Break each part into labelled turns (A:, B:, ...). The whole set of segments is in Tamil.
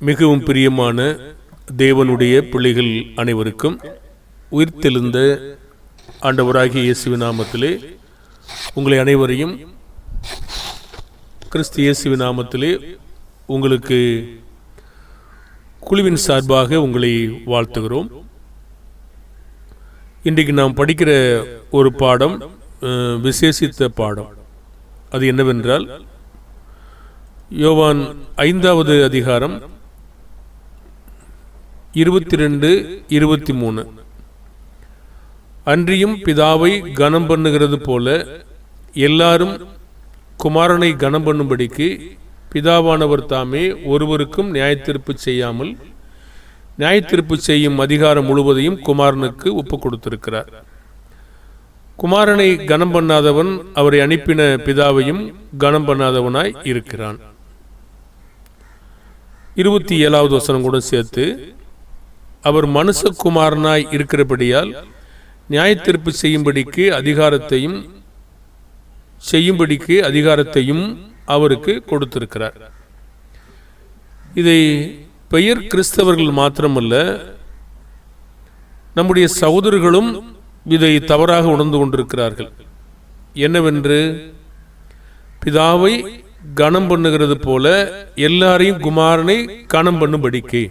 A: மிகவும் பிரியமான தேவனுடைய பிள்ளைகள் அனைவருக்கும் உயிர்த்தெழுந்த ஆண்டவராகிய இயேசுவின் நாமத்திலே உங்களை அனைவரையும் கிறிஸ்து இயேசுவின் நாமத்திலே உங்களுக்கு குழுவின் சார்பாக உங்களை வாழ்த்துகிறோம். இன்றைக்கு நாம் படிக்கிற ஒரு பாடம் விசேஷித்த பாடம். அது என்னவென்றால் யோவான் 5வது அதிகாரம் 22-23. அன்றியும் பிதாவை கனம் பண்ணுகிறது போல எல்லாரும் குமாரனை கனம் பண்ணும்படிக்கு பிதாவானவர் தாமே ஒருவருக்கும் நியாயத்தீர்ப்பு செய்யாமல் நியாயத்தீர்ப்பு செய்யும் அதிகாரம் முழுவதையும் குமாரனுக்கு ஒப்பு கொடுத்திருக்கிறார். குமாரனை கனம் பண்ணாதவன் அவரை அனுப்பின பிதாவையும் கனம் பண்ணாதவனாய் இருக்கிறான். 27வது வசனம் கூட சேர்த்து, அவர் மனுஷகுமாரனாய் இருக்கிறபடியால் நியாயத்தீர்ப்பு செய்யும்படிக்கு அதிகாரத்தையும் அவருக்கு கொடுத்திருக்கிறார். இதை பெயர் கிறிஸ்தவர்கள் மாத்திரமல்ல, நம்முடைய சகோதரர்களும் இதை தவறாக உணர்ந்து கொண்டிருக்கிறார்கள். என்னவென்று, பிதாவை கனம் பண்ணுகிறது போல எல்லாரையும் குமாரனை கனம் பண்ணும்படிக்கு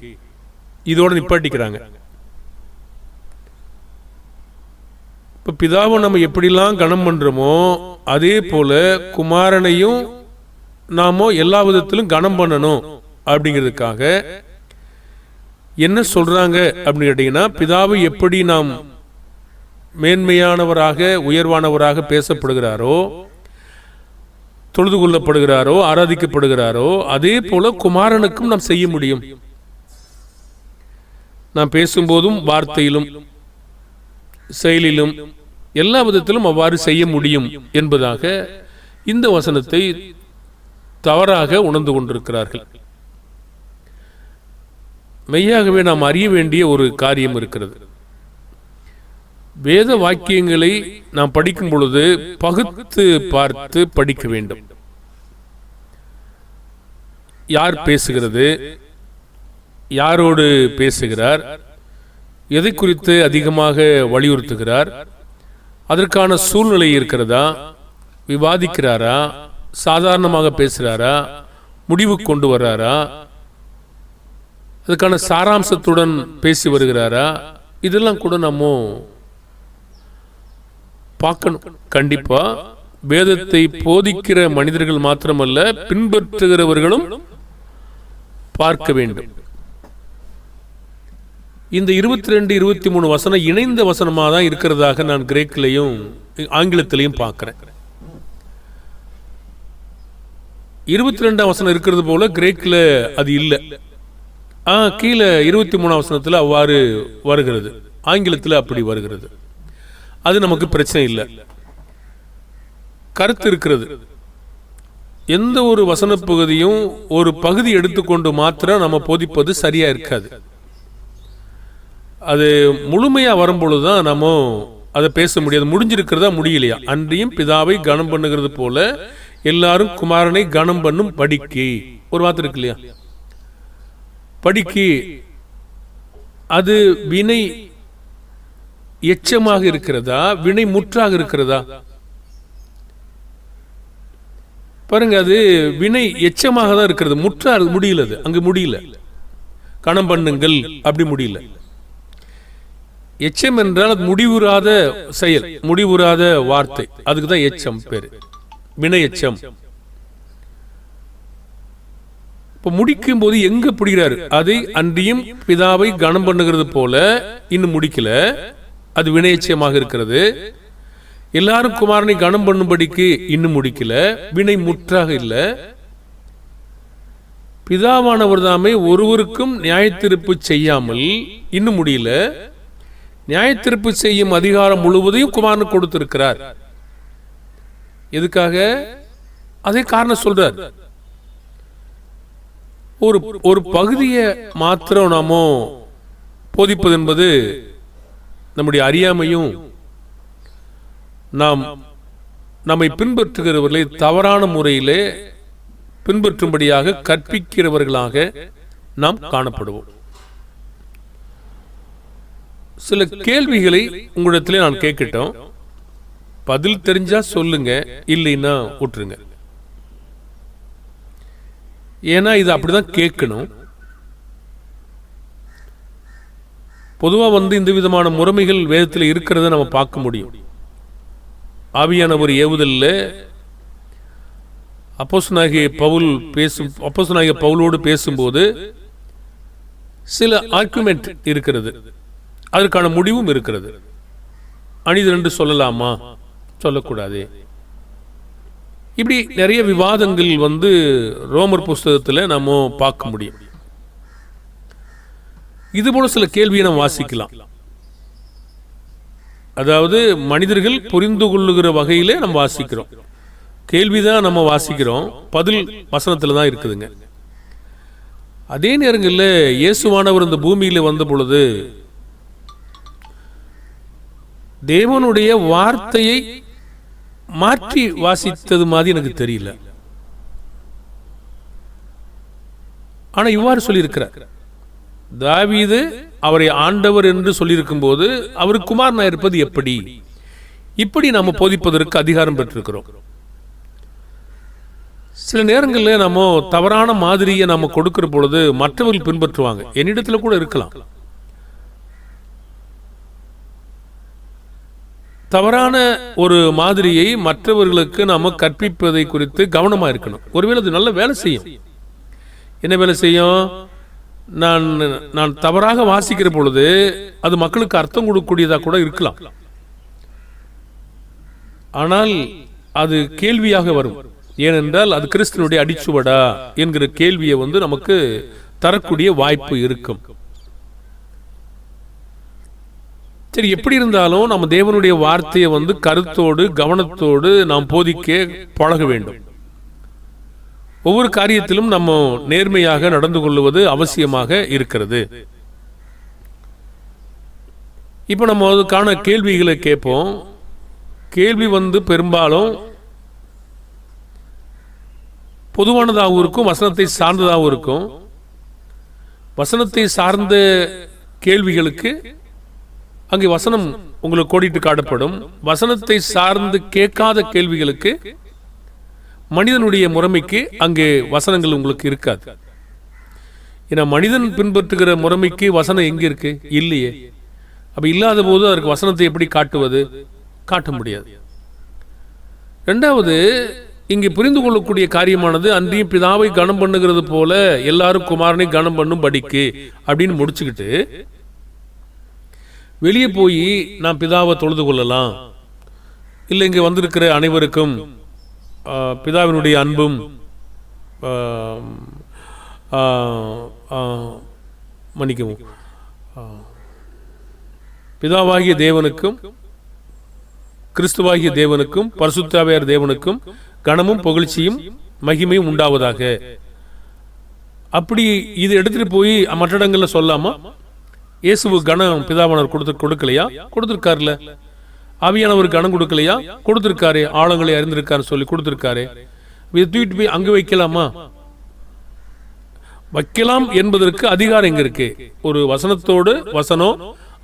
A: இதோட நிப்பாட்டிக்கிறாங்க. இப்ப பிதாவை நம்ம எப்படிலாம் கனம் பண்றோமோ அதே போல குமாரனையும் நாம எல்லா விதத்திலும் கனம் பண்ணணும் அப்படிங்கிறதுக்காக என்ன சொல்றாங்க அப்படின்னு கேட்டீங்கன்னா, பிதாவை எப்படி நாம் மேன்மையானவராக உயர்வானவராக பேசப்படுகிறாரோ, தொழுது கொள்ளப்படுகிறாரோ, ஆராதிக்கப்படுகிறாரோ, அதே போல குமாரனுக்கும் நாம் செய்ய முடியும். நாம் பேசும்போதும் வார்த்தையிலும் செயலிலும் எல்லா விதத்திலும் அவ்வாறு செய்ய முடியும் என்பதாக இந்த வசனத்தை தவறாக உணர்ந்து கொண்டிருக்கிறார்கள். மெய்யாகவே நாம் அறிய வேண்டிய ஒரு காரியம் இருக்கிறது. வேத வாக்கியங்களை நாம் படிக்கும் பொழுது பகுத்து பார்த்து படிக்க வேண்டும். யார் பேசுகிறது, யாரோடு பேசுகிறார், எதை குறித்து அதிகமாக வலியுறுத்துகிறார், அதற்கான சூழ்நிலை இருக்கிறதா, விவாதிக்கிறாரா, சாதாரணமாக பேசுகிறாரா, முடிவு கொண்டு வர்றாரா, அதுக்கான சாராம்சத்துடன் பேசி வருகிறாரா, இதெல்லாம் கூட நம்ம பார்க்கணும். கண்டிப்பா வேதத்தை போதிக்கிற மனிதர்கள் மாத்திரமல்ல, பின்பற்றுகிறவர்களும் பார்க்க வேண்டும். இந்த 22-23 வசனம் இணைந்த வசனமாக தான் இருக்கிறதாக நான் கிரேக்கிலையும் ஆங்கிலத்திலையும் பார்க்கிறேன். 22ஆம் வசனம் இருக்கிறது போல கிரேக்கில் அது இல்லை. கீழே 23ஆம் வசனத்தில் அவ்வாறு வருகிறது, ஆங்கிலத்தில் அப்படி வருகிறது. அது நமக்கு பிரச்சனை இல்லை, கருத்து இருக்கிறது. எந்த ஒரு வசன பகுதியும் ஒரு பகுதி எடுத்துக்கொண்டு மாத்திரம் நம்ம போதிப்பது சரியா இருக்காது. அது முழுமையா வரும்பொழுதுதான் நம்ம அதை பேச முடியாது. முடிஞ்சிருக்கிறதா முடியலையா. அன்றியும் பிதாவை கனம் பண்ணுகிறது போல எல்லாரும் குமாரனை கனம் பண்ணும் படிக்கு ஒரு வார்த்தை இருக்கு இல்லையா, படிக்கு. அது வினை எச்சமாக இருக்கிறதா, வினை முற்றாக இருக்கிறதா? பாருங்க, அது வினை எச்சமாக தான் இருக்கிறது, முற்றா முடியல. அங்கு முடியல, கணம் பண்ணுங்கள் அப்படி முடியல. எச்சம் என்றால் அது முடிவுறாத செயல், முடிவுறாத வார்த்தை, அதுக்கு தான் எச்சம் பேரு, வினை எச்சம். இப்ப முடிக்கும் போது எங்க பிடிக்கிறாரு, அதை அன்றியும் பிதாவை கனம் பண்ணுகிறது போல இன்னும் முடிக்கல, அது வினையச்சயமாக இருக்கிறது. எல்லாரும் குமாரனை கனம் பண்ணும்படிக்கு இன்னும் முடிக்கல, வினை முற்றாக இல்லை. பிதாவானவர் தாமே ஒருவருக்கும் நியாயத்தீர்ப்பு செய்யாமல் இன்னும் முடியல, நியாயத்தீர்ப்பு செய்யும் அதிகாரம் முழுவதையும் குமாரனுக்கு கொடுத்திருக்கிறார். எதுக்காக? அதே காரணம் சொல்றார். ஒரு பகுதியை மாத்திரம் நாம போதிப்பது என்பது நம்முடைய அறியாமையும் நாம் நம்மை பின்பற்றுகிறவர்களை தவறான முறையிலே பின்பற்றும்படியாக கற்பிக்கிறவர்களாக நாம் காணப்படுவோம். சில கேள்விகளை உங்களிடத்திலே நான் கேட்கட்டும். பதில் தெரிஞ்சா சொல்லுங்க, இல்லைன்னா விட்டுருங்க. ஏன்னா இது அப்படிதான் கேட்கணும். பொதுவாக இந்த விதமான முறைமைகள் வேதத்தில் இருக்கிறத நம்ம பார்க்க முடியும். ஆவியானவர் ஏவுதலில் அப்போஸ்தலனாகிய பவுலோடு பேசும்போது சில ஆர்குமெண்ட் இருக்கிறது, அதற்கான முடிவும் இருக்கிறது. அணிது ரெண்டு சொல்லலாமா, சொல்லக்கூடாது, இப்படி நிறைய விவாதங்கள் ரோமர் புஸ்தகத்தில் நம்ம பார்க்க முடியும். இது போல சில கேள்வியை நம்ம வாசிக்கலாம். அதாவது மனிதர்கள் புரிந்து கொள்ளுகிற வகையிலே நம்ம வாசிக்கிறோம். கேள்விதான் நம்ம வாசிக்கிறோம், பதில் வசனத்துல தான் இருக்குதுங்க. அதே நேரங்களில் இயேசுவானவர் இந்த பூமியில வந்த பொழுது தேவனுடைய வார்த்தையை மாற்றி வாசித்தது மாதிரி எனக்கு தெரியல. ஆனா இவ்வாறு சொல்லியிருக்கிறார், தாவீது அவரை ஆண்டவர் என்று சொல்லியிருக்கும் போது அவர் குமாரனா இருப்பது எப்படி, இப்படி நம்ம போதிப்பதற்கு அதிகாரம் பெற்றிருக்கிறோம். சில நேரங்களில் நம்ம தவறான மாதிரியை நம்ம கொடுக்கிற பொழுது மற்றவர்கள் பின்பற்றுவாங்க. என்னிடத்துல கூட இருக்கலாம். தவறான ஒரு மாதிரியை மற்றவர்களுக்கு நாம கற்பிப்பதை குறித்து கவனமா இருக்கணும். ஒருவேளை அது நல்ல வேலை செய்யும். என்ன வேலை செய்யும்? நான் தவறாக வாசிக்கிற பொழுது அது மக்களுக்கு அர்த்தம் கொடுக்கக்கூடியதா கூட இருக்கலாம். ஆனால் அது கேள்வியாக வரும். ஏனென்றால் அது கிறிஸ்துவனுடைய அடிச்சுவடா என்கிற கேள்வியை நமக்கு தரக்கூடிய வாய்ப்பு இருக்கும். சரி, எப்படி இருந்தாலும் நம்ம தேவனுடைய வார்த்தையை கருத்தோடு கவனத்தோடு நாம் போதிக்க பழக வேண்டும். ஒவ்வொரு காரியத்திலும் நம்ம நேர்மையாக நடந்து கொள்வது அவசியமாக இருக்கிறது. இப்ப நம்ம அதுக்கான கேள்விகளை கேட்போம். கேள்வி பெரும்பாலும் பொதுவானதாகவும் இருக்கும், வசனத்தை சார்ந்ததாகவும் இருக்கும். வசனத்தை சார்ந்த கேள்விகளுக்கு அங்கே வசனம் உங்களுக்கு கோடிட்டு காட்டப்படும். வசனத்தை சார்ந்து கேட்காத கேள்விகளுக்கு மனிதனுடைய முறைமைக்கு அங்கே வசனங்கள் உங்களுக்கு இருக்காது. ஏன்னா மனிதன் பின்பற்றுகிற முறைமைக்கு வசனம் எங்க இருக்கு? இல்லையே. அப்ப இல்லாத போது அதற்கு வசனத்தை எப்படி காட்டுவது? காட்ட முடியாது. இரண்டாவது, இங்கே புரிந்து கொள்ளக்கூடிய காரியமானது அன்றையும் பிதாவை கனம் பண்ணுகிறது போல எல்லாரும் குமாரனை கனம் பண்ணும் படிக்கு அப்படின்னு முடிச்சுக்கிட்டு வெளியே போய் நாம் பிதாவை தொழுது கொள்ளலாம், இல்லை இங்கே வந்திருக்கிற அனைவருக்கும் பிதாவினுடைய அன்பும் மன்னிக்கவும் பிதாவாகிய தேவனுக்கும் கிறிஸ்துவாகிய தேவனுக்கும் பரிசுத்தாவியார் தேவனுக்கும் கனமும் புகழ்ச்சியும் மகிமையும் உண்டாவதாக, அப்படி இது எடுத்துட்டு போய் மற்ற இடங்கள்ல சொல்லாமா? இயேசுவு கனம் பிதாவானவர் கொடுக்கலையா? கொடுத்திருக்காருல. ஆவியானவர் கனம் கொடுக்கலையா? கொடுத்திருக்காரு. ஆழங்களை அறிந்திருக்காரு சொல்லி கொடுத்திருக்காரு. இதை தூக்கிட்டு போய் அங்க வைக்கலாமா? வைக்கலாம் என்பதற்கு அதிகாரம் எங்க இருக்கு? ஒரு வசனத்தோடு வசனம்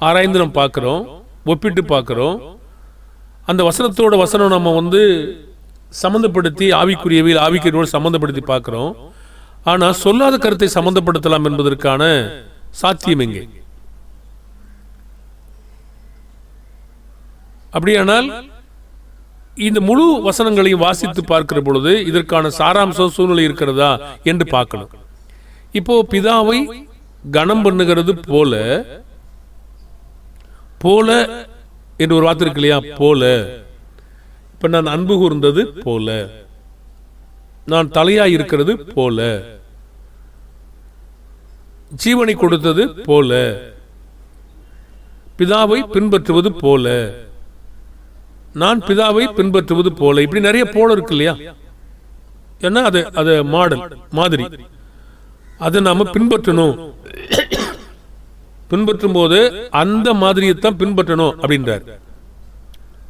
A: ஆராய்ந்து நம்ம பார்க்கிறோம், ஒப்பிட்டு பார்க்கிறோம். அந்த வசனத்தோட வசனம் நம்ம சம்பந்தப்படுத்தி ஆவிக்குரியவையில் ஆவிக்குரியவோடு சம்பந்தப்படுத்தி பார்க்கிறோம். ஆனா சொல்லாத கருத்தை சம்பந்தப்படுத்தலாம் என்பதற்கான சாத்தியம் எங்கே? அப்படியானால் இந்த முழு வசனங்களையும் வாசித்து பார்க்கிற பொழுது இதற்கான சாராம்ச சூழ்நிலை இருக்கிறதா என்று பார்க்கணும். இப்போ பிதாவை கனம் பண்ணுகிறது போல போல என்று ஒரு வார்த்தை இருக்கு இல்லையா? போல. இப்ப நான் அன்பு கூர்ந்தது போல, நான் தலையா இருக்கிறது போல, ஜீவனை கொடுத்தது போல, பிதாவை பின்பற்றுவது போல, நான் பிதாவை பின்பற்றுவது போல, இப்படி நிறைய போல இருக்கு இல்லையா? ஏன்னா அது மாடல் மாதிரி, அதை நாம பின்பற்றணும். பின்பற்றும் போது அந்த மாதிரியைத்தான் பின்பற்றணும் அப்படின்றார்.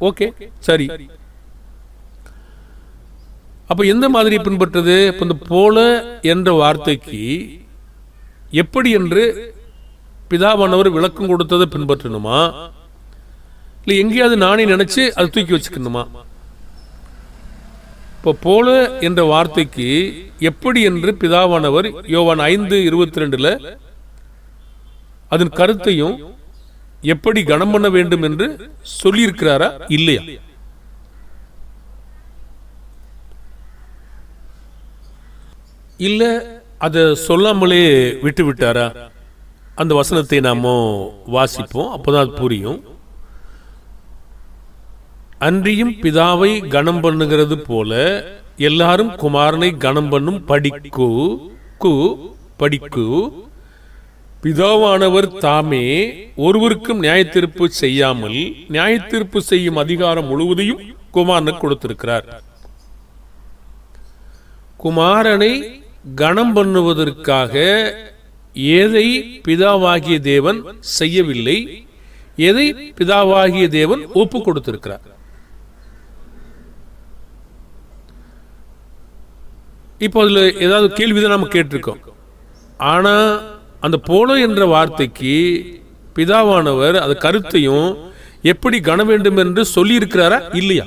A: ஓகே, சரி. அப்ப எந்த மாதிரி பின்பற்றுது? இந்த போல என்ற வார்த்தைக்கு எப்படி என்று பிதாவானவர் விளக்கம் கொடுத்ததை பின்பற்றணுமா, இல்லை எங்கேயாவது நானே நினைச்சு அதை தூக்கி வச்சுக்கணுமா? இப்போ போல என்ற வார்த்தைக்கு எப்படி என்று பிதாவானவர் யோவான் 5:22 அதன் கருத்தையும் எப்படி கனம் பண்ண வேண்டும் என்று சொல்லியிருக்கிறாரா இல்லையா? இல்ல அதை சொல்லாமலே விட்டு விட்டாரா? அந்த வசனத்தை நாம வாசிப்போம், அப்போதான் அது புரியும். அன்றியும் பிதாவை கனம் பண்ணுகிறது போல எல்லாரும் குமாரனை கனம் பண்ணும் படிக்கு பிதாவானவர் தாமே ஒருவருக்கும் நியாயத்தீர்ப்பு செய்யாமல் நியாயத்தீர்ப்பு செய்யும் அதிகாரம் முழுவதையும் குமாரனுக்கு கொடுத்திருக்கிறார். குமாரனை கனம் பண்ணுவதற்காக எதை பிதாவாகிய தேவன் செய்யவில்லை, எதை பிதாவாகிய தேவன் ஒப்பு கொடுத்திருக்கிறார். இப்போ அதுல ஏதாவது கேள்விதான் நம்ம கேட்டிருக்கோம். ஆனா அந்த போல என்ற வார்த்தைக்கு பிதாவானவர் அது கருத்தையும் எப்படி கன வேண்டும் என்று சொல்லி இருக்கிறாரா இல்லையா?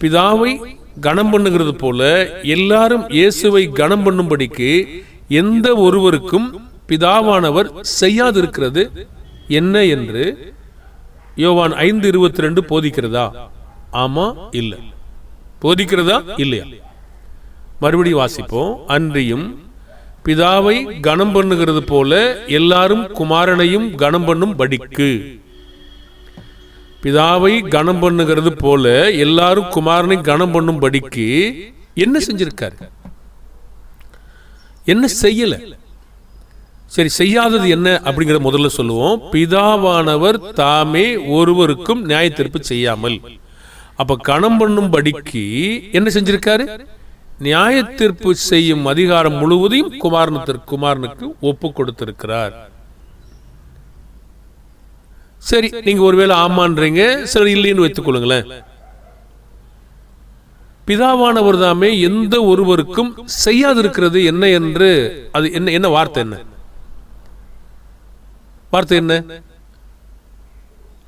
A: பிதாவை கனம் பண்ணுகிறது போல எல்லாரும் இயேசுவை கனம் பண்ணும்படிக்கு எந்த ஒருவருக்கும் பிதாவானவர் செய்யாதிருக்கிறது என்ன என்று யோவான் 5:22 போதிக்கிறதா? ஆமா இல்ல. போதிக்கிறதா இல்லையா? மறுபடியும் வாசிப்போம். அன்றியும் பிதாவை கனம் பண்ணுகிறது போல எல்லாரும் குமாரனையும் கனம் பண்ணும் படிக்கு. பிதாவை கனம் பண்ணுகிறது போல எல்லாரும் குமாரனை கனம் பண்ணும் படிக்கு என்ன செஞ்சிருக்காரு? என்ன செய்யல? சரி, செய்யாதது என்ன அப்படிங்கிற முதல்ல சொல்லுவோம். பிதாவானவர் தாமே ஒருவருக்கும் நியாய தீர்ப்பு செய்யாமல், அப்ப கனம் பண்ணும் படிக்கு என்ன செஞ்சிருக்காரு? நியாய தீர்ப்பு செய்யும் அதிகாரம் முழுவதையும் குமாரனுக்கு ஒப்பு கொடுத்திருக்கிறார். சரி, நீங்க ஒருவேளை ஆமான்றீங்க, சரி இல்லைன்னு வைத்துக் கொள்ளுங்களேன். பிதாவானவர் தாமே எந்த ஒருவருக்கும் செய்யாதிருக்கிறது என்ன என்று அது என்ன வார்த்தை? என்ன வார்த்தை? என்ன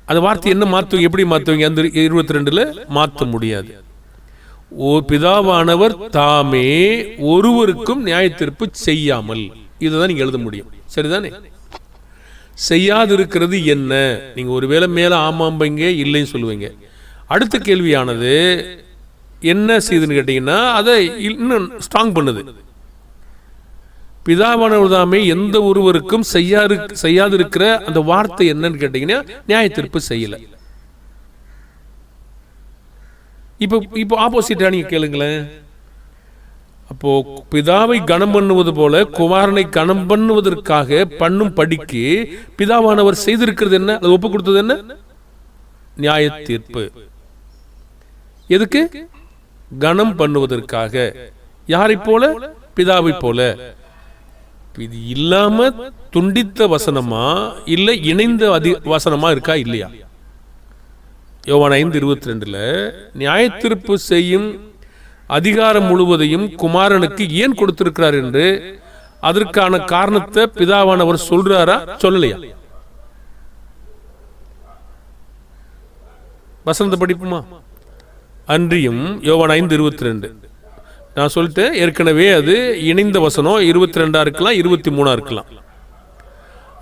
A: அந்த வார்த்தை? என்ன மாத்துவீங்க? எப்படி மாத்துவீங்க? அந்த 22 மாற்ற முடியாது. ஓ பிதாவானவர் தாமே ஒருவருக்கும் நியாய தீர்ப்பு செய்யாமல், இதுதான் நீங்க எழுத முடியும். சரிதானே? செய்யாதிருக்கிறது என்ன? நீங்க ஒருவேளை மேல ஆமாம்பீங்க, இல்லைன்னு சொல்லுவீங்க. அடுத்த கேள்வியானது என்ன செய்யுதுன்னு கேட்டீங்கன்னா அதை இன்னும் ஸ்ட்ராங் பண்ணுது. பிதாவானவர் தாமே எந்த ஒருவருக்கும் செய்யாதிருக்கிற அந்த வார்த்தை என்னன்னு கேட்டீங்கன்னா நியாய தீர்ப்பு செய்யல. இப்போ ஆப்போசிட்டா நீங்க கேளுங்களேன். அப்போ பிதாவை கனம் பண்ணுவது போல குமாரனை கனம் பண்ணுவதற்காக பண்ணும் படிக்கு பிதாவானவர் செய்திருக்கிறது என்ன? அது ஒப்பு கொடுத்தது என்ன? நியாய தீர்ப்பு. எதுக்கு? கனம் பண்ணுவதற்காக. யாரை போல? பிதாவை போல. இது இல்லாம துண்டித்த வசனமா இல்ல இணைந்த வசனமா இருக்கா இல்லையா? யோவான் 5:22 நியாய தீர்ப்பு செய்யும் அதிகாரம் முழுவதையும் குமாரனுக்கு ஏன் கொடுத்திருக்கிறார் என்று அதற்கான காரணத்தை பிதாவானவர் சொல்றாரா சொல்லலையா? வசனத்தை படிப்புமா? அன்றியும் யோவான் 5:22 நான் சொல்லிட்டேன் ஏற்கனவே, அது இணைந்த வசனம் 22 இருக்கலாம், 23 இருக்கலாம்.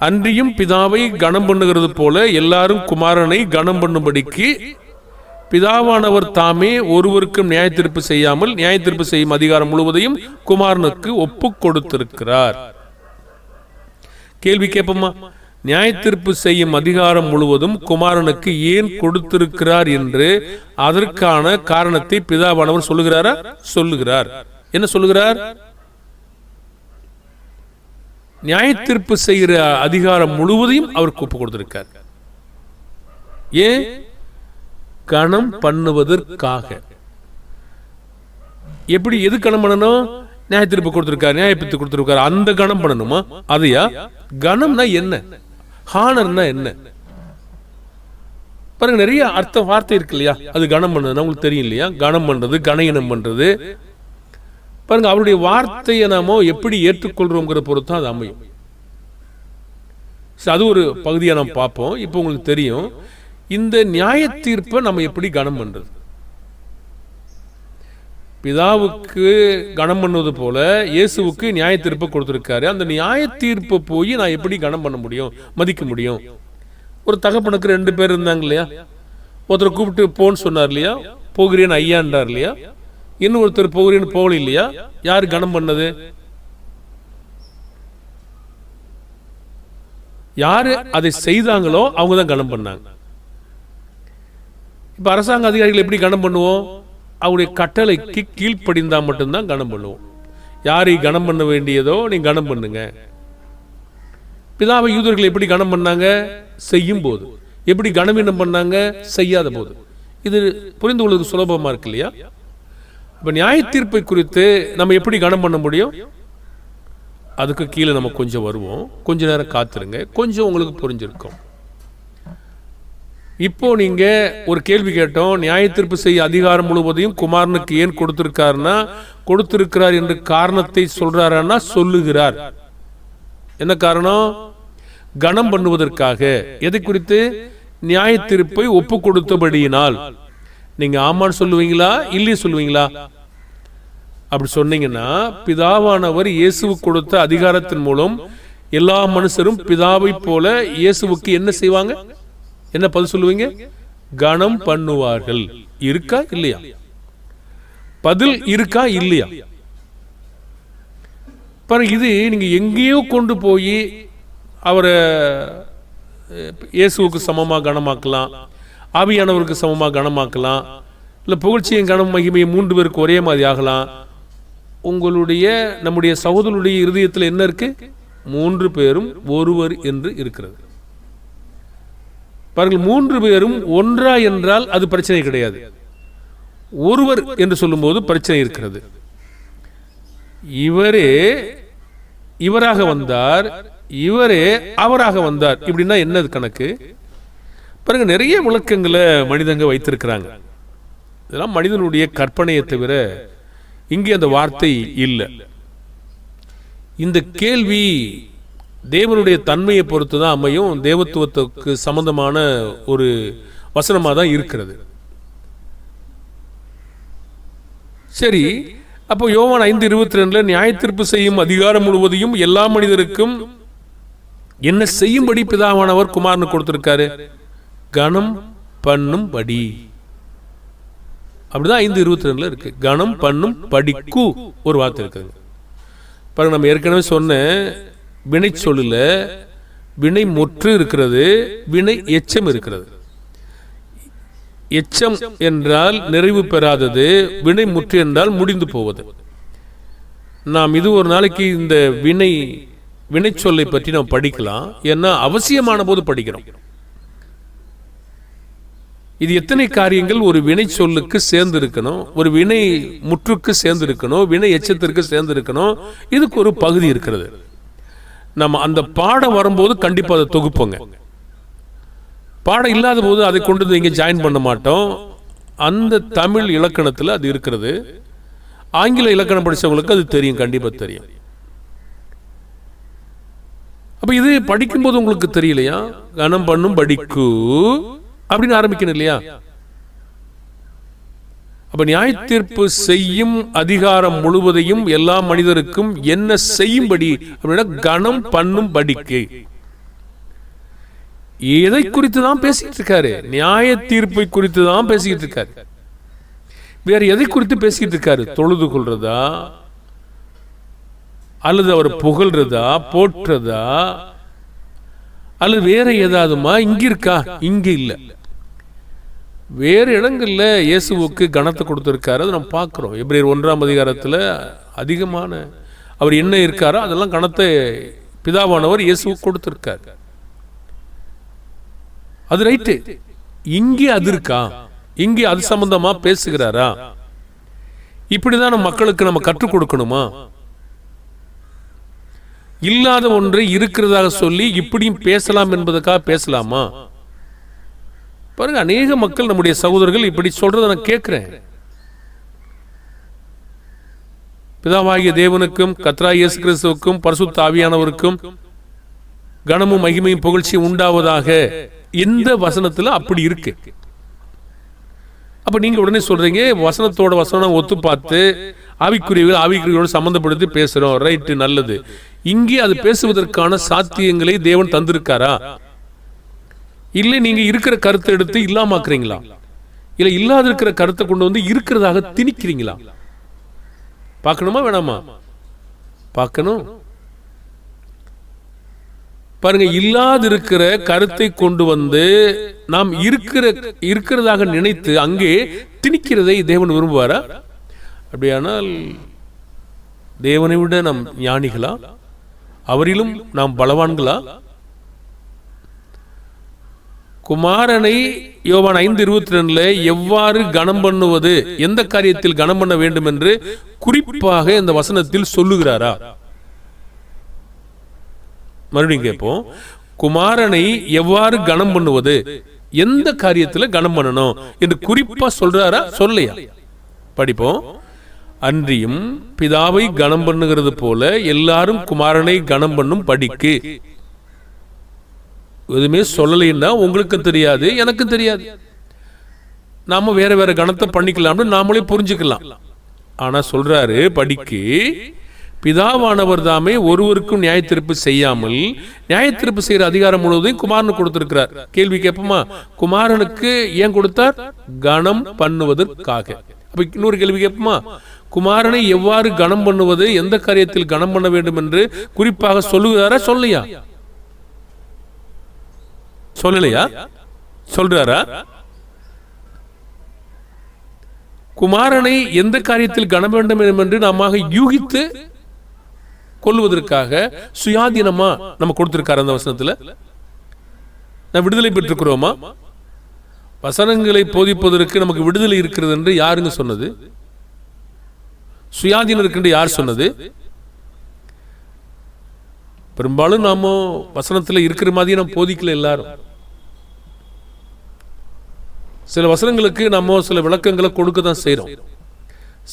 A: அன்றியும் பிதாவை கனம் பண்ணுகிறது போல எல்லாரும் குமாரனை கனம் பண்ணும்படிக்கு பிதாவானவர் தாமே ஒருவருக்கும் நியாய தீர்ப்பு செய்யாமல் நியாய தீர்ப்பு செய்யும் அதிகாரம் முழுவதையும் குமாரனுக்கு ஒப்பு கொடுத்திருக்கிறார். கேள்வி கேட்போமா? நியாய தீர்ப்பு செய்யும் அதிகாரம் முழுவதும் குமாரனுக்கு ஏன் கொடுத்திருக்கிறார் என்று அதற்கான காரணத்தை பிதாவானவர் சொல்லுகிறாரா? சொல்லுகிறார். என்ன சொல்லுகிறார்? நியாய தீர்ப்பு செய்கிற அதிகாரம் முழுவதையும் அவருக்கு ஒப்பு கொடுத்திருக்கார். ஏன்? கணம் பண்ணுவதற்காக. எப்படி? எது கணம் பண்ணணும்? நியாய தீர்ப்பு கொடுத்திருக்காரு, நியாயப்பித்து கொடுத்திருக்காரு, அந்த கணம் பண்ணணுமா? அதையா? கணம்னா என்ன? ஹானர்னா என்ன? பாருங்க, நிறைய அர்த்த வார்த்தை இருக்கு இல்லையா? அது கணம் பண்ணது உங்களுக்கு தெரியும் இல்லையா? கணம் பண்றது, கணயனம் பண்றது, பாருங்க, அவருடைய வார்த்தையை நாம எப்படி ஏற்றுக்கொள்றோங்கிற பொறுத்து அது அமையும். அது ஒரு பகுதியை நாம் பார்ப்போம். இப்போ உங்களுக்கு தெரியும் இந்த நியாய தீர்ப்பை நம்ம எப்படி கனம் பண்றது. பிதாவுக்கு கனம் பண்ணுவது போல இயேசுவுக்கு நியாய தீர்ப்பை கொடுத்திருக்காரு. அந்த நியாய தீர்ப்பை போய் நான் எப்படி கனம் பண்ண முடியும், மதிக்க முடியும்? ஒரு தகப்பனுக்கு 2 பேர் இருந்தாங்க இல்லையா? ஒருத்தர் கூப்பிட்டு போன்னு சொன்னார் இல்லையா, போகிறேன்னு ஐயான்றார் இல்லையா, இன்னும் ஒருத்தர் போகிறேன்னு போகல இல்லையா? யாரு கனம் பண்ணது? யாரு அதை செய்தாங்களோ அவங்க தான் கனம் பண்ணாங்க. இப்ப அரசாங்க அதிகாரிகள் எப்படி கனம் பண்ணுவோம்? அவருடைய கட்டளைக்கு கீழ்ப்படிந்தா மட்டும்தான் கனம் பண்ணுவோம். யாரை கனம் பண்ண வேண்டியதோ நீ கனம் பண்ணுங்க. பிதாவை யூதர்கள் எப்படி கனம் பண்ணாங்க? செய்யும் போது. எப்படி கனவீனம் பண்ணாங்க? செய்யாத போது. இது புரிந்து கொள்வதற்கு சுலபமா இருக்கு இல்லையா? இப்ப நியாய தீர்ப்பை குறித்து நம்ம எப்படி கனம் பண்ண முடியும்? அதுக்கு கீழே நம்ம கொஞ்சம் வருவோம். கொஞ்ச நேரம் காத்துருங்க, கொஞ்சம் உங்களுக்கு புரிஞ்சிருக்கும். இப்போ நீங்க ஒரு கேள்வி கேட்டோம், நியாய தீர்ப்பு செய்ய அதிகாரம் முழுவதையும் குமாரனுக்கு ஏன் கொடுத்திருக்காருன்னா, கொடுத்திருக்கிறார் என்று காரணத்தை சொல்றாருன்னா சொல்லுகிறார். என்ன காரணம்? கனம் பண்ணுவதற்காக. எதை குறித்து? நியாய தீர்ப்பை ஒப்பு கொடுத்தபடியினால். நீங்க ஆமான்னு சொல்லுவீங்களா, இல்லையே சொல்லுவீங்களா? அப்படி சொன்னீங்கன்னா, பிதாவானவர் இயேசுவுக்கு கொடுத்த அதிகாரத்தின் மூலம் எல்லா மனுஷரும் பிதாவை போல இயேசுவுக்கு என்ன செய்வாங்க? என்ன பதில் சொல்லுவீங்க? கனம் பண்ணுவார்கள். இருக்கா இல்லையா? பதில் இருக்கா இல்லையா? பாருங்க, இது நீங்க எங்கேயோ கொண்டு போய் அவரை இயேசுவுக்கு சமமாக கனமாக்கலாம், ஆவியானவருக்கு சமமாக கனமாக்கலாம், இல்லை புகழ்ச்சியின் கனம் மகிமையை 3 பேருக்கு ஒரே மாதிரி ஆகலாம். உங்களுடைய நம்முடைய சகோதரனுடைய இருதயத்தில் என்ன இருக்கு? 3 பேரும் ஒருவர் என்று இருக்கிறது. பாருங்கள், 3 பேரும் ஒன்றா என்றால் அது பிரச்சனை கிடையாது. ஒருவர் என்று சொல்லும்போது பிரச்சனை இருக்கிறது. இவரே இவராக வந்தார், இவரே அவராக வந்தார். இப்படின்னா என்னது கணக்கு? பாருங்க, நிறைய விளக்கங்களை மனிதங்க வைத்திருக்கிறாங்க. இதெல்லாம் மனிதனுடைய கற்பனையை தவிர இங்கே அந்த வார்த்தை இல்லை. இந்த கேள்வி தேவனுடைய தன்மையை பொறுத்து தான் அமையும். தேவத்துவத்துக்கு சம்பந்தமான ஒரு வசனமாக தான் இருக்கிறது. சரி, அப்போ யோவான் 5:22 நியாய தீர்ப்பு செய்யும் அதிகாரம் முழுவதையும் எல்லா மனிதருக்கும் என்ன செய்யும்படி பிதாவானவர் குமாரனு கொடுத்திருக்காரு? கனம் பண்ணும்படி. அப்படிதான் 5:22 இருக்கு. கனம் பண்ணும் படிக்கு ஒரு வார்த்தை இருக்குது. பாருங்க, நம்ம ஏற்கனவே சொன்ன வினை சொல்லுல வினை முற்று இருக்கிறது, வினை எச்சம் இருக்கிறது. எச்சம் என்றால் நிறைவு பெறாதது, வினை முற்று என்றால் முடிந்து போவது. நாம் இது ஒரு நாளைக்கு இந்த வினை சொல்லை பற்றி நாம் படிக்கலாம். ஏன்னா அவசியமான போது படிக்கிறோம். இது எத்தனை காரியங்கள் ஒரு வினை சொல்லுக்கு சேர்ந்து இருக்கணும், ஒரு வினை முற்றுக்கு சேர்ந்து இருக்கணும், வினை எச்சத்திற்கு சேர்ந்து இருக்கணும். இதுக்கு ஒரு பகுதி இருக்கிறது. நம்ம அந்த பாடம் வரும்போது கண்டிப்பா அதை தொகுப்போங்க. பாடம் இல்லாத போது அதை கொண்டு இங்க ஜாயின் பண்ண மாட்டோம். அந்த தமிழ் இலக்கணத்தில் அது இருக்கிறது. ஆங்கில இலக்கணம் படிச்சவங்களுக்கு அது தெரியும், கண்டிப்பா தெரியும். அப்ப இது படிக்கும்போது உங்களுக்கு தெரியலையா? கனம் பண்ணும் படிக்கு அப்படின்னு ஆரம்பிக்கணும் இல்லையா? அப்ப நியாய தீர்ப்பு செய்யும் அதிகாரம் முழுவதையும் எல்லா மனிதருக்கும் என்ன செய்யும்படி அப்படின்னா கனம் பண்ணும் படிக்கு. எதை குறித்து தான் பேசிட்டு இருக்காரு? நியாய தீர்ப்பை குறித்து தான் பேசிக்கிட்டு இருக்காரு. வேற எதை குறித்து பேசிக்கிட்டு இருக்காரு? தொழுது கொள்றதா, அல்லது அவர் புகழ்றதா, போற்றதா, அல்லது வேற ஏதாவதுமா? இங்க இருக்கா? இங்க இல்ல. வேறு இடங்கள்ல இயேசுவுக்கு கனத்தை கொடுத்திருக்காரு. அதை நம்ம பார்க்கிறோம். எபிரேயர் 1ஆம் அதிகாரத்தில் அதிகமான அவர் என்ன இருக்காரோ அதெல்லாம் கனத்தை பிதாவானவர் இயேசுவுக்கு கொடுத்திருக்காரு. அது ரைட்டு. இங்கே அது இருக்கா? இங்கே அது சம்பந்தமா பேசுகிறாரா? இப்படிதான் மக்களுக்கு நம்ம கற்றுக் கொடுக்கணுமா? இல்லாத ஒன்றை இருக்கிறதாக சொல்லி இப்படியும் பேசலாம் என்பதற்காக பேசலாமா? பாருங்க, அநேக மக்கள் நம்முடைய சகோதரர்கள் இப்படி சொல்றதை நான் கேட்கிறேன். பிதாவாகிய தேவனுக்கும் கர்த்தராகிய இயேசு கிறிஸ்துவுக்கும் பரிசுத்த ஆவியானவருக்கும் கனமும் மகிமையும் புகழ்ச்சியும் உண்டாவதாக. இந்த வசனத்துல அப்படி இருக்கு. அப்ப நீங்க உடனே சொல்றீங்க வசனத்தோட வசனம் ஒத்து பார்த்து ஆவிக்குரியவோடு சம்பந்தப்படுத்தி பேசுறோம். ரைட்டு, நல்லது. இங்கே அது பேசுவதற்கான சாத்தியங்களை தேவன் தந்திருக்காரா? இல்லை நீங்க இருக்கிற கருத்தை எடுத்து இல்லாமக்கிறீங்களா? இல்ல இல்லாத இருக்கிற கருத்தை கொண்டு வந்து இருக்கிறதாக திணிக்கிறீங்களா? பார்க்கணுமா வேணாமா? பார்க்கணும். பாருங்க, இல்லாதிருக்கிற கருத்தை கொண்டு வந்து நாம் இருக்கிறதாக நினைத்து அங்கே திணிக்கிறதை தேவன் விரும்புவாரா? அப்படியானால் தேவனை விட நாம் ஞானிகளா? அவரிலும் நாம் பலவான்களா? குமாரனை யோவான் 5:22 எவ்வாறு கனம் பண்ணுவது, எந்த காரியத்தில் கனம் பண்ண வேண்டும் என்று குறிப்பாக இந்த வசனத்தில் சொல்லுகிறாரா? மறுபடியும் கேட்போம். குமாரனை எவ்வாறு கனம் பண்ணுவது, எந்த காரியத்தில் கனம் பண்ணணும் என்று குறிப்பா சொல்றாரா சொல்லையா? படிப்போம். அன்றியும் பிதாவை கனம் பண்ணுகிறது போல எல்லாரும் குமாரனை கனம் பண்ணும் படிக்கு. எதுவுமே சொல்லலைன்னா உங்களுக்கும் தெரியாது, எனக்கும் தெரியாது. நாம வேற வேற கணத்தை பண்ணிக்கலாம்னு நாமளே புரிஞ்சுக்கலாம். ஆனா சொல்றாரு படிக்கு, பிதாவானவர் தாமே ஒருவருக்கும் நியாயத்தீர்ப்பு செய்யாமல் நியாயத்தீர்ப்பு செய்யற அதிகாரம் முழுவதையும் குமாரனுக்கு கொடுத்திருக்கிறார். கேள்வி கேட்போமா? குமாரனுக்கு ஏன் கொடுத்தார்? கனம் பண்ணுவதற்காக. அப்ப இன்னொரு கேள்வி கேட்போமா? குமாரனை எவ்வாறு கனம் பண்ணுவது, எந்த காரியத்தில் கனம் பண்ண வேண்டும் என்று குறிப்பாக சொல்லுகிறாரா சொல்லையா? சொல்லலையா? சொல்றாரா? குமாரனை எந்த காரியத்தில் கன வேண்டும் என்று நாம யூகித்து கொள்வதற்காக சுயாதீனமா நம்ம கொடுத்திருக்காரு. அந்த வசனத்துல நாம் விடுதலை பெற்றுக்கிறோமா? வசனங்களை போதிப்பதற்கு நமக்கு விடுதலை இருக்கிறது என்று யாருங்க சொன்னது? சுயாதீனம் இருக்கு யார் சொன்னது? பெரும்பாலும் நாம வசனத்துல இருக்கிற மாதிரி நம்ம போதிக்கல எல்லாரும். சில வசனங்களுக்கு நம்ம சில விளக்கங்களை கொடுக்க தான் செய்யறோம்.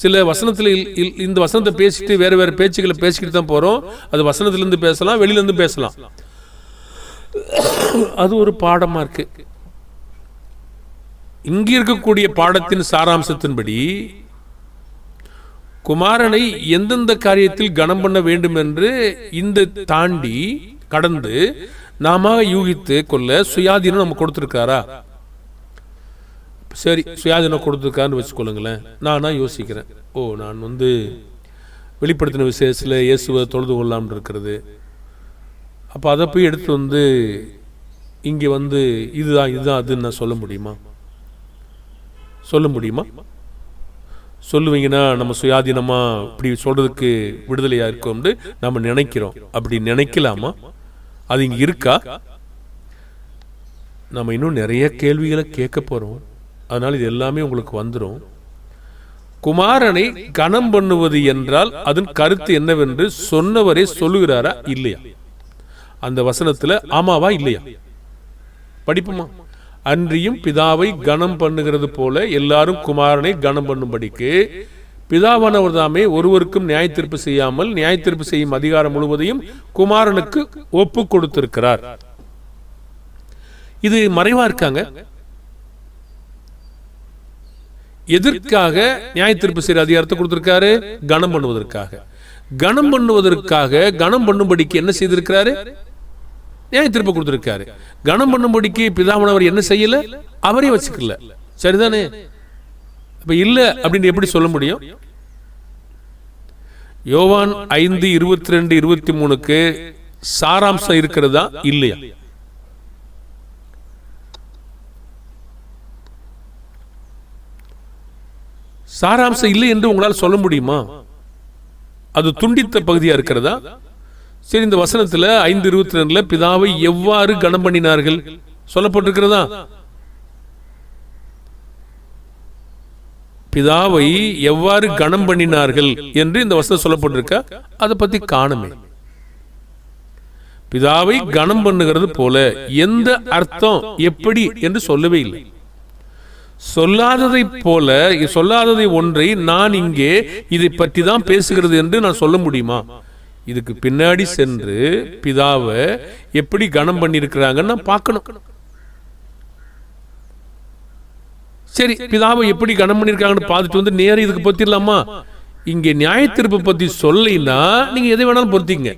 A: சில வசனத்துல இந்த வசனத்தை பேசிட்டு வேற வேற பேச்சுக்களை பேசிக்கிட்டு தான் போறோம். அது வசனத்திலிருந்து பேசலாம், வெளியில இருந்து பேசலாம். அது ஒரு பாடமா இருக்கு. இங்க இருக்கக்கூடிய பாடத்தின் சாராம்சத்தின்படி குமாரனை எந்தெந்த காரியத்தில் கனம் பண்ண வேண்டும் என்று இந்த தாண்டி கடந்து நாம யூகித்து கொள்ள சுயாதீனம் நம்ம கொடுத்திருக்காரா? சரி, சுயாதீனம் கொடுத்துருக்கான்னு வச்சுக்கொள்ளுங்களேன். நானா யோசிக்கிறேன், நான் வெளிப்படுத்தின விசேஷத்தில் இயேசுவை தொழுது கொள்ளாமல் இருக்கிறது. அப்போ அதை போய் எடுத்து இங்கே இதுதான் அதுன்னு நான் சொல்ல முடியுமா? சொல்லுவீங்கன்னா நம்ம சுயாதீனமாக இப்படி சொல்றதுக்கு விடுதலையாக இருக்கோம்னு நம்ம நினைக்கிறோம். அப்படி நினைக்கலாமா? அது இங்கே இருக்கா? நம்ம இன்னும் நிறைய கேள்விகளை கேட்க போகிறோம். அதனால் இது எல்லாமே உங்களுக்கு வந்துடும். குமாரனை கனம் பண்ணுவது என்றால் அதன் கருத்து என்னவென்று சொன்னவரே சொல்லுகிறாரா இல்லையா? அந்த வசனத்துல ஆமாவா இல்லையா? படிப்புமா? அன்றியும் பிதாவை கனம் பண்ணுகிறது போல எல்லாரும் குமாரனை கனம் பண்ணும்படிக்கு பிதாவானவர் தாமே ஒருவருக்கும் நியாயத்தீர்ப்பு செய்யாமல் நியாயத்தீர்ப்பு செய்யும் அதிகாரம் முழுவதையும் குமாரனுக்கு ஒப்பு கொடுத்திருக்கிறார். இது மறைவா இருக்காங்க. எதற்காக நியாயத்தீர்ப்பு செய்யற அதிகாரத்தை கொடுத்திருக்காரு? கனம் பண்ணுவதற்காக. கனம் பண்ணும்படிக்கு என்ன செய்திருக்கிறாரு? நியாயத்தீர்ப்பு கொடுத்திருக்காரு. கனம் பண்ணும்படிக்கு பிதாவானவர் என்ன செய்யல? அவரே வச்சுக்கல. சரிதானே? அப்ப இல்ல அப்படின்னு எப்படி சொல்ல முடியும்? யோவான் 5:22-23 சாராம்சம் இருக்கிறதா இல்லையா? சாராம்சம் இல்லை என்று உங்களால் சொல்ல முடியுமா? அது துண்டித்த பகுதியா இருக்கிறதா? சரி, இந்த வசனத்துல 5:22 பிதாவை எவ்வாறு கனம் பண்ணினார்கள் சொல்லப்பட்டிருக்கிறதா? பிதாவை எவ்வாறு கனம் பண்ணினார்கள் என்று இந்த வசனம் சொல்லப்பட்டிருக்க? அதை பத்தி காணுமே. பிதாவை கனம் பண்ணுகிறது போல எந்த அர்த்தம் எப்படி என்று சொல்லவே இல்லை. சொல்லாததை ஒன்றை நான் இங்கே இதை பற்றி தான் பேசுகிறது என்று நான் சொல்ல முடியுமா? இதுக்கு பின்னாடி சென்று பிதாவை எப்படி கனம் பண்ணியிருக்கிறாங்கன்னு நான் பார்க்கணும். சரி, பிதாவை எப்படி கனம் பண்ணியிருக்காங்கன்னு பார்த்துட்டு வந்து நேரம் இதுக்கு பொத்திடலாமா? இங்கே நியாய தீர்ப்பு பத்தி சொல்லினா நீங்க எதை வேணாலும் பொறுத்தீங்க,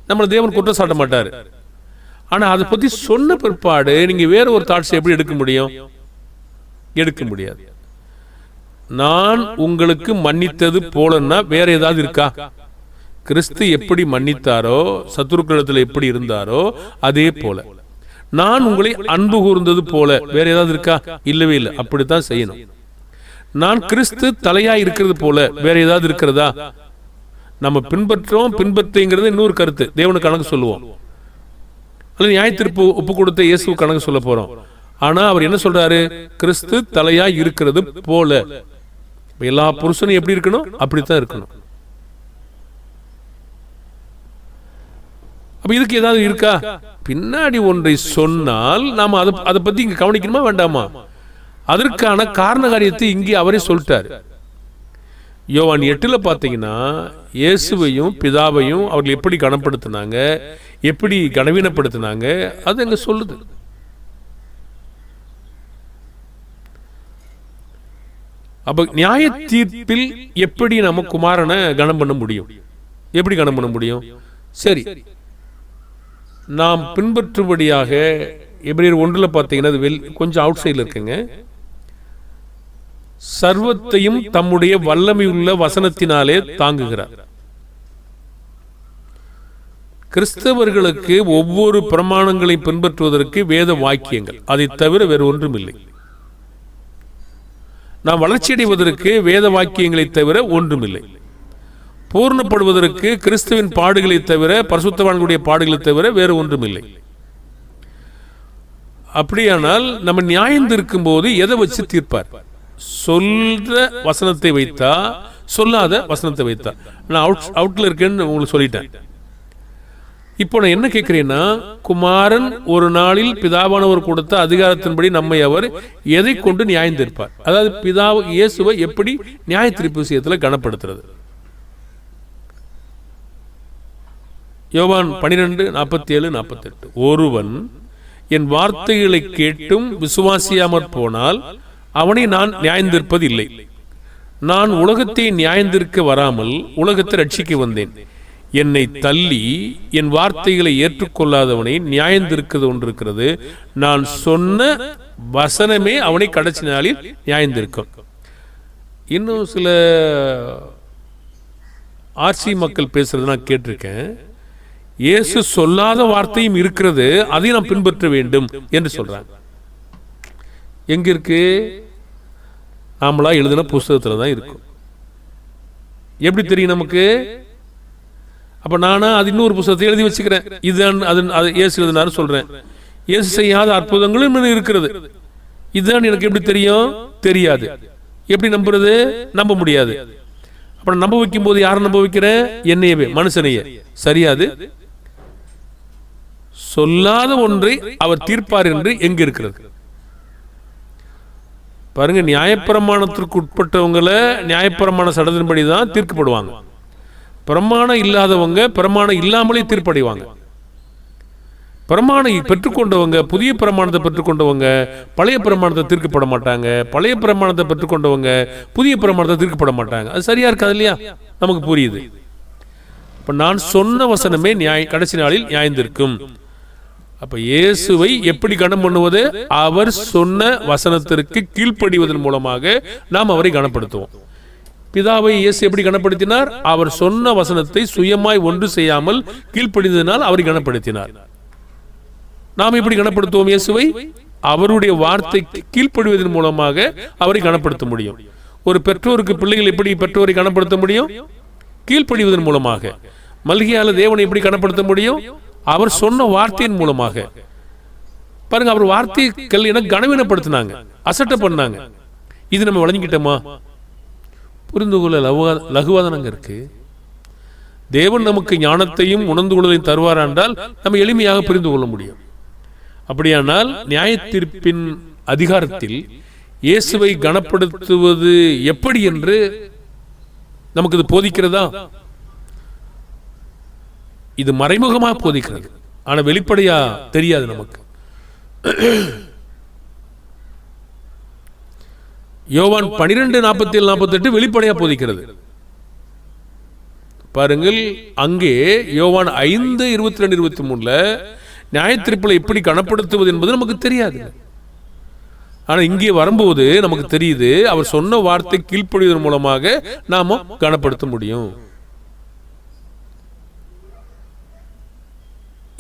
A: நம்மளை தேவன் குற்றம் சாட்ட மாட்டாரு. ஆனா அதை பத்தி சொன்ன பிற்பாடு நீங்க வேற ஒரு தாட்ஸ் எப்படி எடுக்க முடியும்? எடுக்க முடியாது. நான் உங்களுக்கு மன்னித்தது போலன்னா வேற ஏதாவது இருக்கா? கிறிஸ்து எப்படி மன்னித்தாரோ, சத்துருக்களிடத்தில் எப்படி இருந்தாரோ அதே போல. நான் உங்களை அன்பு கூர்ந்தது போல வேற ஏதாவது இருக்கா? இல்லவே இல்லை. அப்படித்தான் செய்யணும். நான் கிறிஸ்து தலையா இருக்கிறது போல வேற ஏதாவது இருக்கிறதா? நம்ம பின்பற்றுங்கிறது இன்னொரு கருத்து. தேவனுக்கு கணக்கு சொல்லுவோம், அல்லது நியாயத்தீர்ப்பு ஒப்பு கொடுத்த இயேசு கணக்கு சொல்ல போறோம். ஆனா அவர் என்ன சொல்றாரு? கிறிஸ்து தலையா இருக்கிறது போல. எல்லா புருஷனும் எப்படி இருக்கணும்? அப்படித்தான் இருக்கணும். அப்ப இதுக்கு ஏதாவது இருக்கா? பின்னாடி ஒன்றை சொன்னால் நாம அதை பத்தி இங்க கவனிக்கணுமா வேண்டாமா? அதற்கான காரண காரியத்தை இங்கே அவரே சொல்லிட்டார். யோவான் 8 பார்த்தீங்கன்னா இயேசுவையும் பிதாவையும் அவர்கள் எப்படி கனப்படுத்தினாங்க, எப்படி கனவீனப்படுத்தினாங்க, அது எங்க சொல்லுது. அப்ப நியாய தீர்ப்பில் எப்படி நம்ம குமாரனை கனம் பண்ண முடியும்? எப்படி கனம் பண்ண முடியும்? சரி, நாம் பின்பற்றும்படியாக எபிரேயர் 1 பார்த்தீங்கன்னா அது கொஞ்சம் அவுட் சைடில் இருக்குங்க. சர்வத்தையும் தம்முடைய வல்லமையுள்ள வசனத்தினாலே தாங்குகிறார். கிறிஸ்தவர்களுக்கு ஒவ்வொரு பிரமாணங்களை பின்பற்றுவதற்கு வேத வாக்கியங்கள், அதை தவிர வேறு ஒன்றும் இல்லை. நாம் வளர்ச்சியடைவதற்கு வேத வாக்கியங்களை தவிர ஒன்றும் இல்லை. பூர்ணப்படுவதற்கு கிறிஸ்துவின் பாடுகளை தவிர, பரிசுத்தவான்களுடைய பாடுகளை தவிர வேறு ஒன்றும் இல்லை. அப்படியானால் நம்ம நியாயம் இருக்கும் போது எதை வச்சு தீர்ப்பார்? சொல்ற வசனத்தை வைத்தா, சொல்லாத வசனத்தை வைத்தா? நான் அவுட்ல இருக்கேன்னு உங்களுக்கு சொல்லிட்டேன். இப்போ நான் என்ன கேட்கிறேன்னா, குமாரன் ஒரு நாளில் பிதாவானவர் கொடுத்த அதிகாரத்தின்படி நம்மை அவர் எதை கொண்டு நியாயம் தீர்ப்பார்? அதாவது இயேசுவை எப்படி நியாய தீர்ப்பு விஷயத்தில் கனப்படுத்துறது? யோவான் 12:47-48. ஒருவன் என் வார்த்தைகளை கேட்டும் விசுவாசியாமற் போனால் அவனை நான் நியாயந்தீர்ப்பது இல்லை. நான் உலகத்தை நியாயந்தீர்க்க வராமல் உலகத்தை ரட்சிக்க வந்தேன். என்னை தள்ளி என் வார்த்தைகளை ஏற்றுக்கொள்ளாதவனை நியாயந்தீர்க்கிறது ஒன்று இருக்கிறது. நான் சொன்ன வசனமே அவனை கடைசி நாளில் நியாயந்தீர்க்கும். இன்னும் சில ஆர்சி மக்கள் பேசுறது நான் கேட்டிருக்கேன். இயேசு சொல்லாத வார்த்தையும் இருக்கிறது, அதை நாம் பின்பற்ற வேண்டும் என்று சொல்றாங்க. எங்க இருக்கு? நாமளா எழுதின புஸ்தகத்துல தான் இருக்கும். எப்படி தெரியும் நமக்கு? அப்ப நானா அது இன்னொரு புஸ்தகத்தை எழுதி வச்சுக்கிறேன். இதுதான் அது இயேசு எழுதினாரு சொல்றேன். இயேசு செய்யாத அற்புதங்களும் இருக்கிறது. இதுதான் எனக்கு எப்படி தெரியும்? தெரியாது. எப்படி நம்புறது? நம்ப முடியாது. அப்ப நம்ப வைக்கும் போது யாரை நம்ப வைக்கிறேன்? என்னையவே, மனுஷனையே. சரியாது. சொல்லாத ஒன்றை அவர் தீர்ப்பார் என்று எங்க இருக்கிறது? பாருங்க, நியாயப்பிரமாணத்திற்கு உட்பட்டவங்களை நியாயப்பிரமாண சட்டத்தின்படி தான் தீர்க்கப்படுவாங்க. பிரமாணம் இல்லாதவங்க பிரமாணம் இல்லாமலே தீர்ப்படைவாங்க. பிரமாணம் பெற்றுக்கொண்டவங்க, புதிய பிரமாணத்தை பெற்றுக்கொண்டவங்க பழைய பிரமாணத்தை தீர்க்கப்பட மாட்டாங்க. பழைய பிரமாணத்தை பெற்றுக்கொண்டவங்க புதிய பிரமாணத்தை தீர்க்கப்பட மாட்டாங்க. அது சரியா இருக்காது இல்லையா? நமக்கு புரியுது. இப்ப நான் சொன்ன வசனமே கடைசி நாளில் நியாயந்திருக்கும். அப்ப இயேசுவை எப்படி கனம் பண்ணுவது? அவர் சொன்ன வசனத்திற்கு கீழ்ப்படிவதன் மூலமாக நாம் அவரை கனப்படுத்துவோம். பிதாவை இயேசு எப்படி கனப்படுத்தினார்? அவர் சொன்ன வசனத்தை சுயமாய் ஒன்று செய்யாமல் கீழ்ப்படிந்ததனால் அவரை கனப்படுத்தினார். நாம் எப்படி கனப்படுத்துவோம் இயேசுவை? அவருடைய வார்த்தைக்கு கீழ்ப்படிவதன் மூலமாக அவரை கனப்படுத்த முடியும். ஒரு பெற்றோருக்கு பிள்ளைகள் எப்படி பெற்றோரை கனப்படுத்த முடியும்? கீழ்ப்படிவதன் மூலமாக. மல்கியால தேவனை எப்படி கனப்படுத்த முடியும்? அவர் சொன்ன வார்த்தையின் மூலமாக. பாருங்க, அவர் வார்த்தைகள் என கனவீனப்படுத்தினாங்க, அசட்ட பண்ணாங்க. இது நம்ம வழங்கிக்கிட்டோமா? புரிந்து கொள்ள லகுவாதனங்க இருக்கு. தேவன் நமக்கு ஞானத்தையும் உணர்ந்து கொள்வதையும் தருவார் என்றால் நம்ம எளிமையாக புரிந்து கொள்ள முடியும். அப்படியானால் நியாய தீர்ப்பின் அதிகாரத்தில் இயேசுவை கனப்படுத்துவது எப்படி என்று நமக்கு இது போதிக்கிறதா? இது மறைமுகமாக போதிக்கிறது, ஆனா வெளிப்படையா தெரியாது நமக்கு. யோவான் 12:47-48 வெளிப்படையா போதிக்கிறது. பாருங்கள், அங்கே யோவான் 5:22-23 நியாயத்தீர்ப்புல எப்படி கனப்படுத்துவது என்பது நமக்கு தெரியாது. ஆனா இங்கே வரும்போது நமக்கு தெரியுது, அவர் சொன்ன வார்த்தை கீழ்ப்படிவதன் மூலமாக நாம கனப்படுத்த முடியும்.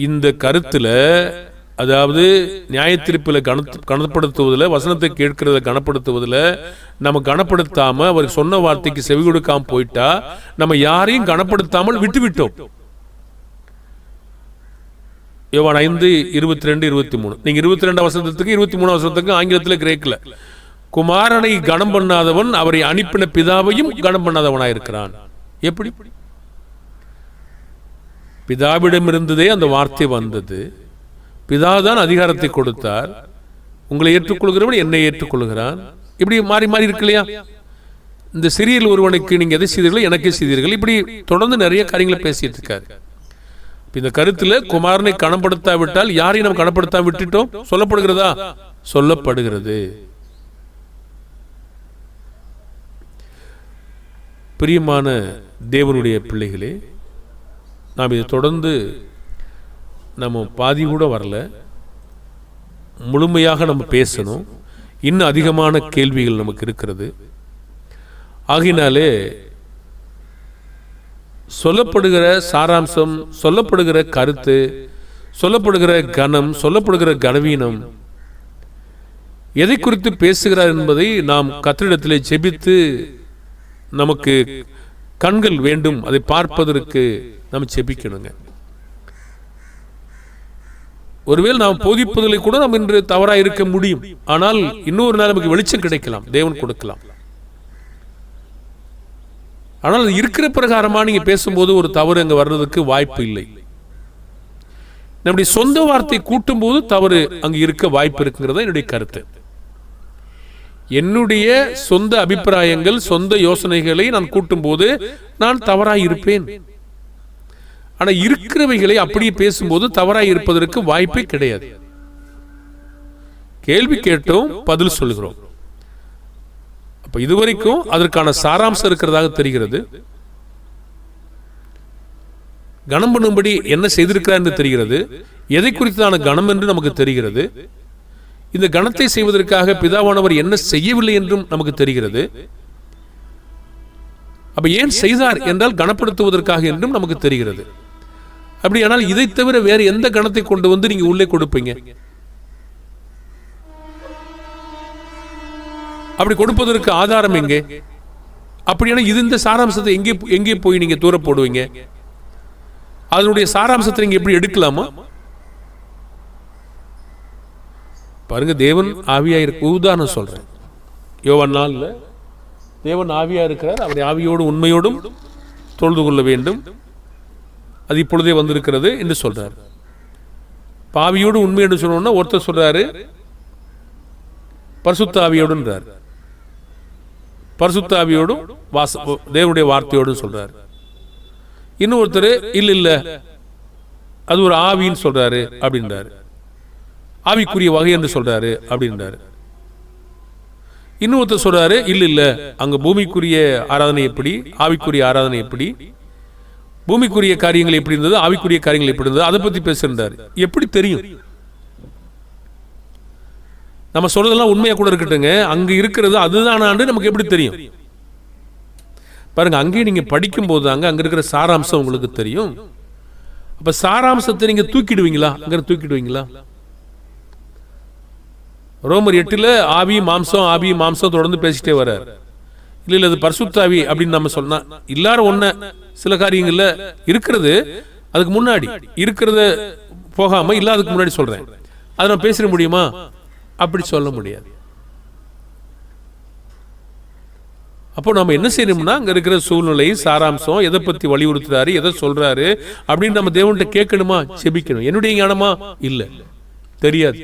A: இந்த கருத்துல, அதாவது நியாயத்தீர்ப்புல கனப்படுத்துவதில், வசனத்தை கேட்கிறத கனப்படுத்துவதில் நம்ம கனப்படுத்தாம அவர் சொன்ன வார்த்தைக்கு செவி கொடுக்காம போயிட்டா நம்ம யாரையும் கனப்படுத்தாமல் விட்டுவிட்டோம். யோவான் 5:22-23 நீங்க 22 வசனத்துக்கு 23 வசனத்துக்கு ஆங்கிலத்தில் கிரேக்கில், குமாரனை கனம் பண்ணாதவன் அவரை அனுப்பின பிதாவையும் கனம் பண்ணாதவனாயிருக்கிறான். எப்படி? பிதாவிடம் இருந்ததே அந்த வார்த்தை வந்தது, பிதாதான் அதிகாரத்தை கொடுத்தார். உங்களை ஏற்றுக்கொள்கிறவன் என்னை ஏற்றுக்கொள்கிறான். இப்படி மாறி மாறி இருக்கு இல்லையா? இந்த சிறியில் ஒருவனுக்கு நீங்க எதை செய்தீர்களோ எனக்கே செய்தீர்கள். இப்படி தொடர்ந்து நிறைய காரியங்களை பேசிட்டு இருக்காரு. இந்த கருத்துல குமாரனை கனப்படுத்தாவிட்டால் யாரையும் நம்ம கனப்படுத்தா விட்டுட்டோம் சொல்லப்படுகிறதா? சொல்லப்படுகிறது. பிரியமான தேவனுடைய பிள்ளைகளே, நாம் இதை தொடர்ந்து நம்ம பாதி கூட வரல, முழுமையாக நம்ம பேசணும். இன்னும் அதிகமான கேள்விகள் நமக்கு இருக்கிறது. ஆகினாலே சொல்லப்படுகிற சாராம்சம், சொல்லப்படுகிற கருத்து, சொல்லப்படுகிற கனம், சொல்லப்படுகிற கனவீனம் எதை குறித்து பேசுகிறார் என்பதை நாம் கர்த்தரிடத்திலே ஜெபித்து, நமக்கு கண்கள் வேண்டும் அதை பார்ப்பதற்கு நாம் ஜெபிக்கணுங்க. ஒருவேளை நாம் போதிப்பதிலே கூட நாம் இன்று தவறாக இருக்க முடியும். ஆனால் இன்னொரு நாள் நமக்கு வெளிச்சம் கிடைக்கலாம், தேவன் கொடுக்கலாம். ஆனால் இருக்கிற பிரகாரமா நீங்க பேசும்போது ஒரு தவறு அங்க வர்றதுக்கு வாய்ப்பு இல்லை. நம்முடைய சொந்த வார்த்தை கூட்டும் போது தவறு அங்கு இருக்க வாய்ப்பு இருக்குங்கிறத என்னுடைய கருத்து. என்னுடைய சொந்த அபிப்பிராயங்கள், சொந்த யோசனைகளை நான் கூட்டும் போது நான் தவறாய் இருப்பேன். ஆனா இருக்கிறவைகளை அப்படியே பேசும்போது தவறாய் இருப்பதற்கு வாய்ப்பே கிடையாது. கேள்வி கேட்டோம், பதில் சொல்லுகிறோம். அப்ப இதுவரைக்கும் அதற்கான சாராம்சம் இருக்கிறதாக தெரிகிறது. கனம் பண்ணும்படி என்ன செய்திருக்கிறார் என்று தெரிகிறது. எதை குறித்தான கனம் என்று நமக்கு தெரிகிறது. இந்த கணத்தை செய்வதற்காக பிதாவானவர் என்ன செய்யவில்லை என்றும் நமக்கு தெரிகிறது. அப்ப ஏன் செய்தார் என்றால் கனப்படுத்துவதற்காக என்றும் நமக்கு தெரிகிறது. அப்படியானால் இதை தவிர வேறு எந்த கணத்தை கொண்டு வந்து நீங்க உள்ளே கொடுப்பீங்க? அப்படி கொடுப்பதற்கு ஆதாரம் எங்கே? அப்படியான இது இந்த சாராம்சத்தை எங்கே போய் நீங்க தூர போடுவீங்க? அதனுடைய சாராம்சத்தை நீங்க எப்படி எடுக்கலாமா? பாருங்க, தேவன் ஆவியா இருக்கு. உதாரணம் சொல்றேன். யோவான் 4 தேவன் ஆவியா இருக்கிறார், அவரை ஆவியோடு உண்மையோடும் தொழுது கொள்ள வேண்டும், அது இப்பொழுதே வந்திருக்கிறது என்று சொல்றார். ஆவியோடு உண்மை என்று சொல்லணும்னா ஒருத்தர் சொல்றாரு பரிசுத்த ஆவியோடுன்றார், பரிசுத்த ஆவியோடும் தேவனுடைய வார்த்தையோடும் சொல்றாரு. இன்னொருத்தர் இல்ல அது ஒரு ஆவின்னு சொல்றாரு அப்படின்றாரு, ஆவிக்குரிய வகை என்று சொல்றாரு அப்படின்றாரு. இன்னொருத்தர் சொல்றாரு இல்ல அங்க பூமிக்குரிய ஆராதனை எப்படி, ஆவிக்குரிய ஆராதனை எப்படி, பூமிக்குரிய காரியங்கள் எப்படி இருந்தது, ஆவிக்குரிய காரியங்கள் எப்படி இருந்தது, அதை பத்தி பேசுறாரு. எப்படி தெரியும்? நம்ம சொல்றதெல்லாம் உண்மையா கூட இருக்கட்டுங்க, அங்க இருக்கிறது அதுதானான்னு நமக்கு எப்படி தெரியும்? பாருங்க, அங்கே நீங்க படிக்கும் போது அங்க இருக்கிற சாராம்சம் உங்களுக்கு தெரியும். அப்ப சாராம்சத்தை நீங்க தூக்கிடுவீங்களா? அங்க தூக்கிடுவீங்களா? ரோமர் 8 ஆவி மாம்சம், ஆவி மாம்சம் தொடர்ந்து பேசிட்டே வர. இல்ல அது பரிசுத்தாவி அப்படின்னு நம்ம சொன்னா எல்லாரும் ஒண்ணு சில காரியங்கள்ல இருக்கிறது, அதுக்கு முன்னாடி இருக்கிறத போகாம இல்லாததுக்கு முன்னாடி சொல்றேன், அதை நான் பேசிட முடியுமா? அப்படி சொல்ல முடியாது. அப்போ நம்ம என்ன செய்யணும்னா அங்க இருக்கிற சூழ்நிலை, சாராம்சம், எதை பத்தி வலியுறுத்துறாரு, எதை சொல்றாரு அப்படின்னு நம்ம தேவன்கிட்ட கேட்கணுமா, செபிக்கணும். என்னுடைய ஞானமா? இல்ல, தெரியாது.